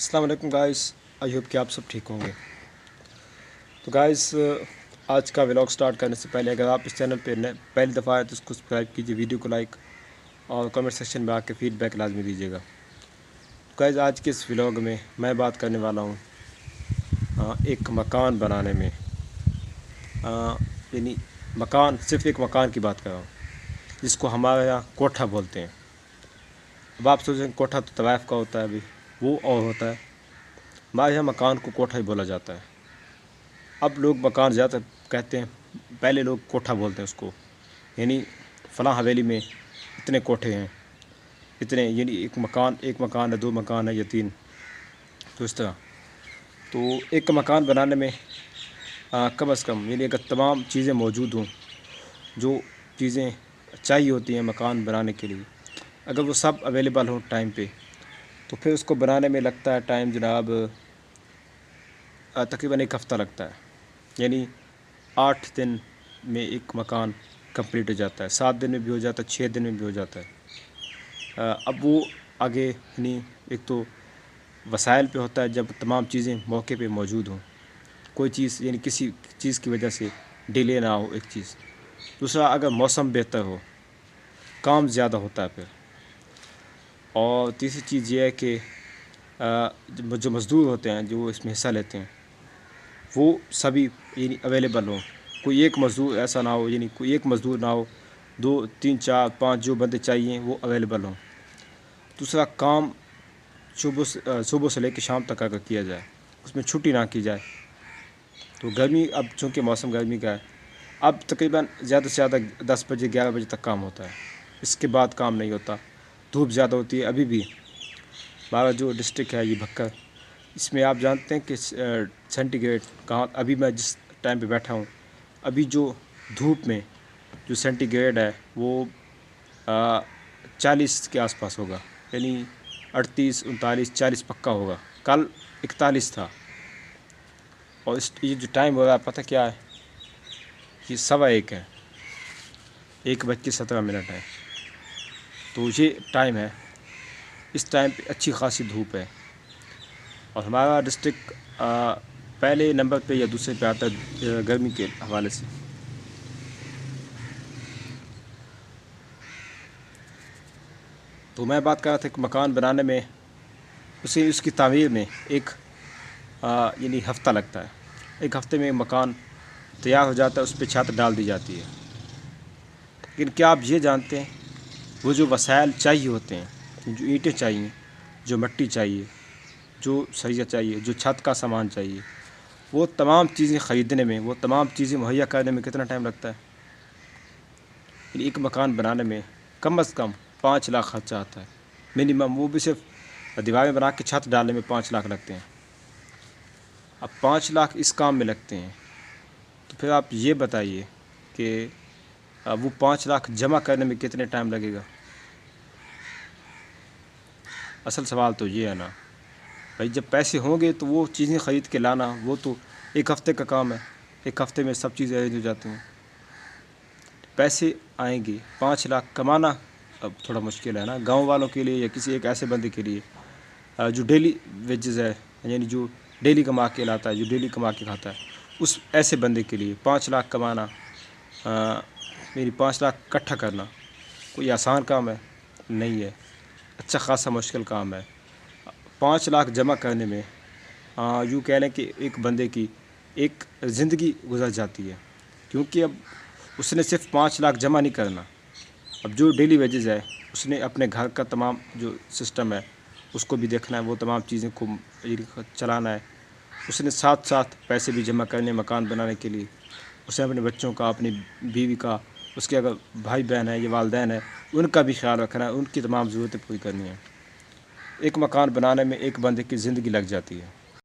السلام علیکم guys, I hope کہ آپ سب ٹھیک ہوں گے۔ تو گائز، آج کا ولاگ سٹارٹ کرنے سے پہلے اگر آپ اس چینل پہ پہلی دفعہ آئے تو اس کو سبسکرائب کیجیے، ویڈیو کو لائک اور کمنٹ سیکشن میں آ کے فیڈ بیک لازمی دیجیے گا۔ تو گائز، آج کے اس ولاگ میں بات کرنے والا ہوں ایک مکان بنانے میں، یعنی صرف ایک مکان کی بات کر رہا ہوں جس کو ہمارے یہاں کوٹھا بولتے ہیں۔ اب آپ سوچیں کوٹھا تو طوائف کا ہوتا ہے، ابھی وہ اور ہوتا ہے، ہمارے یہاں مکان کو کوٹھا ہی بولا جاتا ہے۔ اب لوگ مکان زیادہ کہتے ہیں، پہلے لوگ کوٹھا بولتے ہیں اس کو، یعنی فلاں حویلی میں اتنے کوٹھے ہیں، اتنے، یعنی ایک مکان ہے، 2 مکان ہے یا 3، تو اس طرح۔ تو ایک مکان بنانے میں کم از کم، یعنی اگر تمام چیزیں موجود ہوں جو چیزیں چاہیے ہوتی ہیں مکان بنانے کے لیے، اگر وہ سب اویلیبل ہوں ٹائم پہ، تو پھر اس کو بنانے میں لگتا ہے ٹائم جناب تقریباً 1 ہفتہ لگتا ہے، یعنی 8 دن میں ایک مکان کمپلیٹ ہو جاتا ہے، 7 دن میں بھی ہو جاتا ہے، 6 دن میں بھی ہو جاتا ہے۔ اب وہ آگے، یعنی ایک تو وسائل پہ ہوتا ہے، جب تمام چیزیں موقع پہ موجود ہوں، کوئی چیز یعنی کسی چیز کی وجہ سے ڈیلے نہ ہو ایک چیز۔ دوسرا، اگر موسم بہتر ہو، کام زیادہ ہوتا ہے پھر۔ اور تیسری چیز یہ ہے کہ جو مزدور ہوتے ہیں جو اس میں حصہ لیتے ہیں وہ سبھی یعنی اویلیبل ہوں، کوئی ایک مزدور ایسا نہ ہو، یعنی کوئی ایک مزدور نہ ہو، 2 3 4 5 جو بندے چاہیے وہ اویلیبل ہوں۔ دوسرا، کام صبح سے لے کے شام تک اگر کیا جائے، اس میں چھٹی نہ کی جائے۔ تو گرمی، اب چونکہ موسم گرمی کا ہے، اب تقریباً زیادہ سے زیادہ 10 بجے 11 بجے تک کام ہوتا ہے، اس کے بعد کام نہیں ہوتا، دھوپ زیادہ ہوتی ہے۔ ابھی بھی ہمارا جو ڈسٹرکٹ ہے یہ بھکر، اس میں آپ جانتے ہیں کہ سینٹی گریڈ کہاں، ابھی میں جس ٹائم پہ بیٹھا ہوں، ابھی جو دھوپ میں جو سینٹی گریڈ ہے وہ 40 کے آس پاس ہوگا، یعنی 38 39 40 پکا ہوگا، کل 41 تھا۔ اور یہ جو ٹائم ہو رہا ہے پتہ کیا ہے، یہ 1:15 ہے، 1:17 ہے۔ تو یہ ٹائم ہے، اس ٹائم پہ اچھی خاصی دھوپ ہے، اور ہمارا ڈسٹرکٹ پہلے نمبر پہ یا دوسرے پہ آتا ہے گرمی کے حوالے سے۔ تو میں بات کر رہا تھا کہ مکان بنانے میں اس کی تعمیر میں یعنی ہفتہ لگتا ہے، 1 ہفتے میں مکان تیار ہو جاتا ہے، اس پہ چھت ڈال دی جاتی ہے۔ لیکن کیا آپ یہ جانتے ہیں، وہ جو وسائل چاہیے ہوتے ہیں، جو اینٹیں چاہیے، جو مٹی چاہیے، جو سریہ چاہیے، جو چھت کا سامان چاہیے، وہ تمام چیزیں خریدنے میں، وہ تمام چیزیں مہیا کرنے میں کتنا ٹائم لگتا ہے؟ یعنی ایک مکان بنانے میں کم از کم 5 لاکھ خرچہ آتا ہے منیمم، وہ بھی صرف دیواریں بنا کے چھت ڈالنے میں 5 لاکھ لگتے ہیں۔ اب 5 لاکھ اس کام میں لگتے ہیں، تو پھر آپ یہ بتائیے کہ وہ 5 لاکھ جمع کرنے میں کتنے ٹائم لگے گا؟ اصل سوال تو یہ ہے نا بھائی، جب پیسے ہوں گے تو وہ چیزیں خرید کے لانا، وہ تو 1 ہفتے کا کام ہے، 1 ہفتے میں سب چیزیں ارینج ہو جاتی ہیں۔ پیسے آئیں گے، 5 لاکھ کمانا اب تھوڑا مشکل ہے نا گاؤں والوں کے لیے، یا کسی ایک ایسے بندے کے لیے جو ڈیلی ویجز ہے، یعنی جو ڈیلی کما کے لاتا ہے، جو ڈیلی کما کے کھاتا ہے، اس ایسے بندے کے لیے 5 لاکھ کمانا، میری 5 لاکھ اکٹھا کرنا کوئی آسان کام ہے نہیں ہے، اچھا خاصا مشکل کام ہے۔ 5 لاکھ جمع کرنے میں یوں کہہ لیں کہ ایک بندے کی ایک زندگی گزر جاتی ہے، کیونکہ اب اس نے صرف 5 لاکھ جمع نہیں کرنا، اب جو ڈیلی ویجز ہے اس نے اپنے گھر کا تمام جو سسٹم ہے اس کو بھی دیکھنا ہے، وہ تمام چیزیں کو چلانا ہے، اس نے ساتھ ساتھ پیسے بھی جمع کرنے مکان بنانے کے لیے، اس نے اپنے بچوں کا، اپنی بیوی کا، اس کے اگر بھائی بہن ہے یا والدین ہے ان کا بھی خیال رکھنا ہے، ان کی تمام ضرورتیں پوری کرنی ہیں۔ ایک مکان بنانے میں ایک بندے کی زندگی لگ جاتی ہے۔